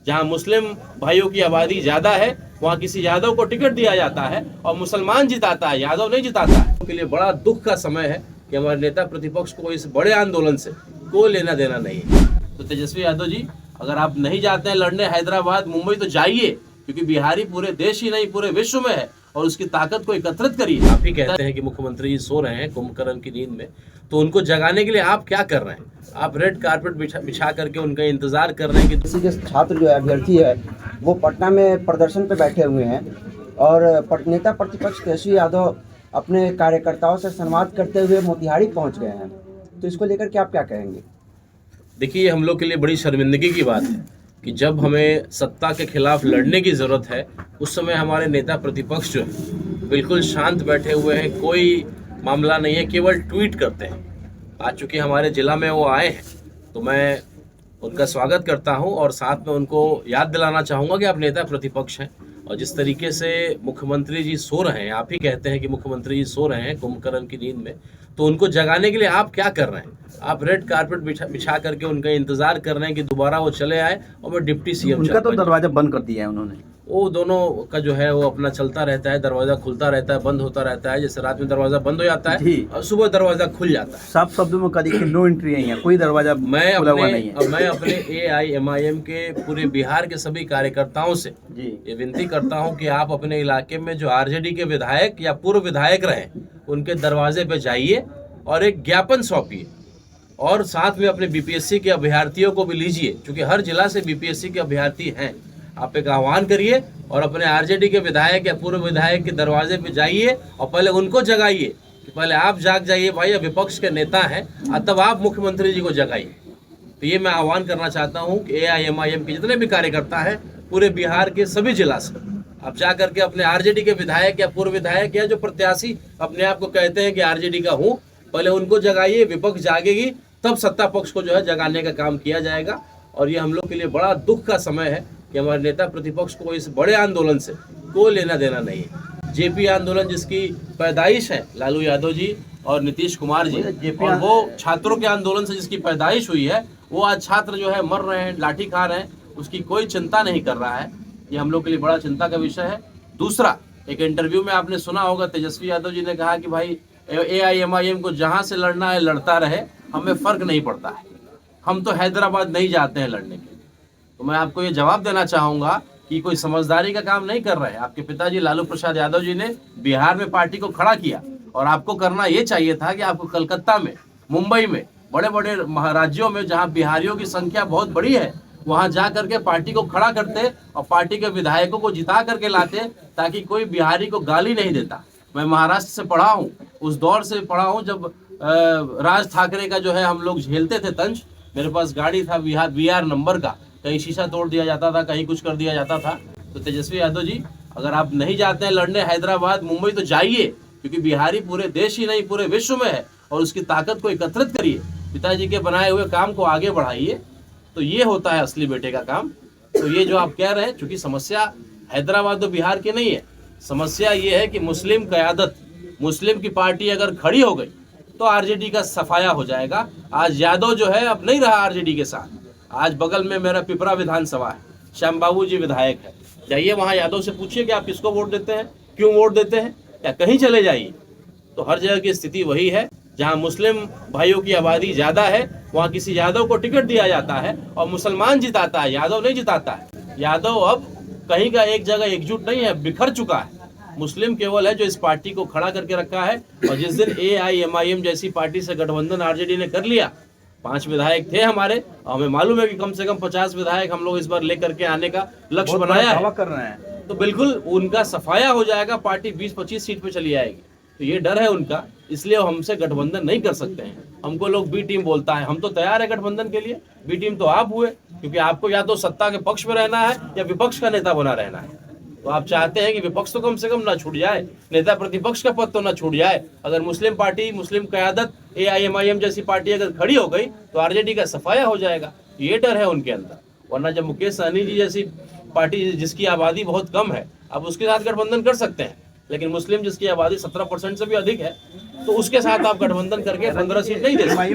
जहां मुस्लिम भाइयों की आबादी ज्यादा है वहां किसी यादव को टिकट दिया जाता है और मुसलमान जिताता है, यादव नहीं जिताता है। के लिए बड़ा दुख का समय है कि हमारे नेता प्रतिपक्ष को इस बड़े आंदोलन से कोई लेना देना नहीं है। तो तेजस्वी यादव जी, अगर आप नहीं जाते हैं लड़ने हैदराबाद मुंबई तो जाइए, क्योंकि बिहारी पूरे देश ही नहीं पूरे विश्व में है और उसकी ताकत को एकत्रित करिए। आप ही कहते हैं कि मुख्यमंत्री जी सो रहे हैं कुंभकर्ण की नींद में, तो उनको जगाने के लिए आप क्या कर रहे हैं? आप रेड कारपेट बिछा करके उनका इंतजार कर रहे हैं कि किसी के छात्र जो है अभ्यर्थी है वो पटना में प्रदर्शन पे बैठे हुए हैं और नेता प्रतिपक्ष तेजस्वी यादव अपने कार्यकर्ताओं से संवाद करते हुए मोतिहारी पहुंच गए हैं, तो इसको लेकर के आप क्या कहेंगे? देखिए, हम लोग के लिए बड़ी शर्मिंदगी की बात है कि जब हमें सत्ता के खिलाफ लड़ने की ज़रूरत है उस समय हमारे नेता प्रतिपक्ष जो है बिल्कुल शांत बैठे हुए हैं, कोई मामला नहीं है, केवल ट्वीट करते हैं। आज चूँकि हमारे ज़िला में वो आए हैं तो मैं उनका स्वागत करता हूं और साथ में उनको याद दिलाना चाहूँगा कि आप नेता प्रतिपक्ष हैं और जिस तरीके से मुख्यमंत्री जी सो रहे हैं, आप ही कहते हैं कि मुख्यमंत्री जी सो रहे हैं कुंभकर्ण की नींद में, तो उनको जगाने के लिए आप क्या कर रहे हैं? आप रेड कारपेट बिछा करके उनका इंतजार कर रहे हैं कि दोबारा वो चले आए और मैं डिप्टी सीएम। उनका तो दरवाजा बंद कर दिया है उन्होंने। वो दोनों का जो है वो अपना चलता रहता है, दरवाजा खुलता रहता है, बंद होता रहता है। जैसे रात में दरवाजा बंद हो जाता है और सुबह दरवाजा खुल जाता है। साफ शब्दों में कहा कि नो एंट्री है, यहाँ कोई दरवाजा मैं अपने AIMIM के पूरे बिहार के सभी कार्यकर्ताओं से ये विनती करता हूं कि आप अपने इलाके में जो RJD के विधायक या पूर्व विधायक रहे उनके दरवाजे पे जाइए और एक ज्ञापन सौंपिए और साथ में अपने BPSC के अभ्यर्थियों को भी लीजिए, क्योंकि हर जिला से BPSC के अभ्यर्थी हैं। आप एक आह्वान करिए और अपने RJD के विधायक या पूर्व विधायक के दरवाजे पे जाइए और पहले उनको जगाइए कि पहले आप जाग जाइए भाई, विपक्ष के नेता हैं, और तब आप मुख्यमंत्री जी को जगाइए। तो ये मैं आह्वान करना चाहता हूँ कि AIMIM के जितने भी कार्यकर्ता हैं पूरे बिहार के सभी जिला से आप जा करके अपने RJD के विधायक या पूर्व विधायक या जो प्रत्याशी अपने आप को कहते हैं कि RJD का हूँ, पहले उनको जगाइए। विपक्ष जागेगी तब सत्ता पक्ष को जो है जगाने का काम किया जाएगा। और ये हम लोग के लिए बड़ा दुख का समय है कि हमारे नेता प्रतिपक्ष को इस बड़े आंदोलन से कोई लेना देना नहीं है। JP आंदोलन जिसकी पैदाइश है लालू यादव जी और नीतीश कुमार जी, और वो छात्रों के आंदोलन से जिसकी पैदाइश हुई है, वो आज छात्र जो है मर रहे हैं, लाठी खा रहे हैं, उसकी कोई चिंता नहीं कर रहा है। ये हम लोग के लिए बड़ा चिंता का विषय है। दूसरा, एक इंटरव्यू में आपने सुना होगा तेजस्वी यादव जी ने कहा कि भाई AIMIM को जहाँ से लड़ना है लड़ता रहे, हमें फर्क नहीं पड़ता है, हम तो हैदराबाद नहीं जाते हैं लड़ने के लिए। तो मैं आपको ये जवाब देना चाहूँगा कि कोई समझदारी का काम नहीं कर रहे हैं। आपके पिताजी लालू प्रसाद यादव जी ने बिहार में पार्टी को खड़ा किया और आपको करना ये चाहिए था कि आपको कलकत्ता में, मुंबई में, बड़े बड़े राज्यों में जहाँ बिहारियों की संख्या बहुत बड़ी है, वहाँ जा करके पार्टी को खड़ा करते और पार्टी के विधायकों को जिता करके लाते, ताकि कोई बिहारी को गाली नहीं देता। मैं महाराष्ट्र से पढ़ा हूँ, उस दौर से पढ़ा हूँ जब राज ठाकरे का जो है हम लोग झेलते थे तंज। मेरे पास गाड़ी था BR नंबर का, कहीं शीशा तोड़ दिया जाता था, कहीं कुछ कर दिया जाता था। तो तेजस्वी यादव जी, अगर आप नहीं जाते हैं लड़ने हैदराबाद मुंबई तो जाइए, क्योंकि बिहारी पूरे देश ही नहीं पूरे विश्व में है और उसकी ताकत को एकत्रित करिए। पिताजी के बनाए हुए काम को आगे बढ़ाइए, तो ये होता है असली बेटे का काम। तो ये जो आप कह रहे हैं, चूंकि समस्या हैदराबाद और बिहार की नहीं है, समस्या ये है कि मुस्लिम क़यादत, मुस्लिम की पार्टी अगर खड़ी हो गई तो RJD का सफाया हो जाएगा। आज यादव जो है अब नहीं रहा RJD के साथ। आज बगल में मेरा पिपरा विधानसभा है, श्याम बाबू जी विधायक है, जाइए वहाँ यादव से पूछिए कि आप किसको वोट देते हैं, क्यों वोट देते हैं, या कहीं चले जाइए। तो हर जगह की स्थिति वही है, जहाँ मुस्लिम भाइयों की आबादी ज़्यादा है वहाँ किसी यादव को टिकट दिया जाता है और मुसलमान जिताता है, यादव नहीं जिताता है। यादव अब कहीं का एक जगह एकजुट नहीं है, बिखर चुका है। मुस्लिम केवल है जो इस पार्टी को खड़ा करके रखा है। और जिस दिन AIMIM जैसी पार्टी से गठबंधन RJD ने कर लिया, 5 विधायक थे हमारे, और हमें मालूम है कि कम से कम 50 विधायक हम लोग इस बार लेकर के आने का लक्ष्य बनाया है, कर रहे हैं, तो बिल्कुल उनका सफाया हो जाएगा, पार्टी 20-25 सीट पे चली आएगी। तो ये डर है उनका, इसलिए हमसे गठबंधन नहीं कर सकते हैं। हमको लोग B टीम बोलता है, हम तो तैयार है गठबंधन के लिए। B टीम तो आप हुए, क्योंकि आपको या तो सत्ता के पक्ष में रहना है या विपक्ष का नेता बना रहना है। तो आप चाहते हैं कि विपक्ष तो कम से कम ना छूट जाए, नेता प्रतिपक्ष का पद तो ना छूट जाए। अगर मुस्लिम पार्टी, मुस्लिम क़यादत, AIMIM जैसी पार्टी अगर खड़ी हो गई तो RJD का सफाया हो जाएगा। ये डर है उनके अंदर। वरना जब मुकेश सहनी जी जैसी पार्टी जिसकी आबादी बहुत कम है, अब उसके साथ गठबंधन कर सकते हैं, लेकिन मुस्लिम जिसकी आबादी 17% से भी अधिक है, तो उसके साथ आप गठबंधन करके 15 सीट नहीं दे सकते।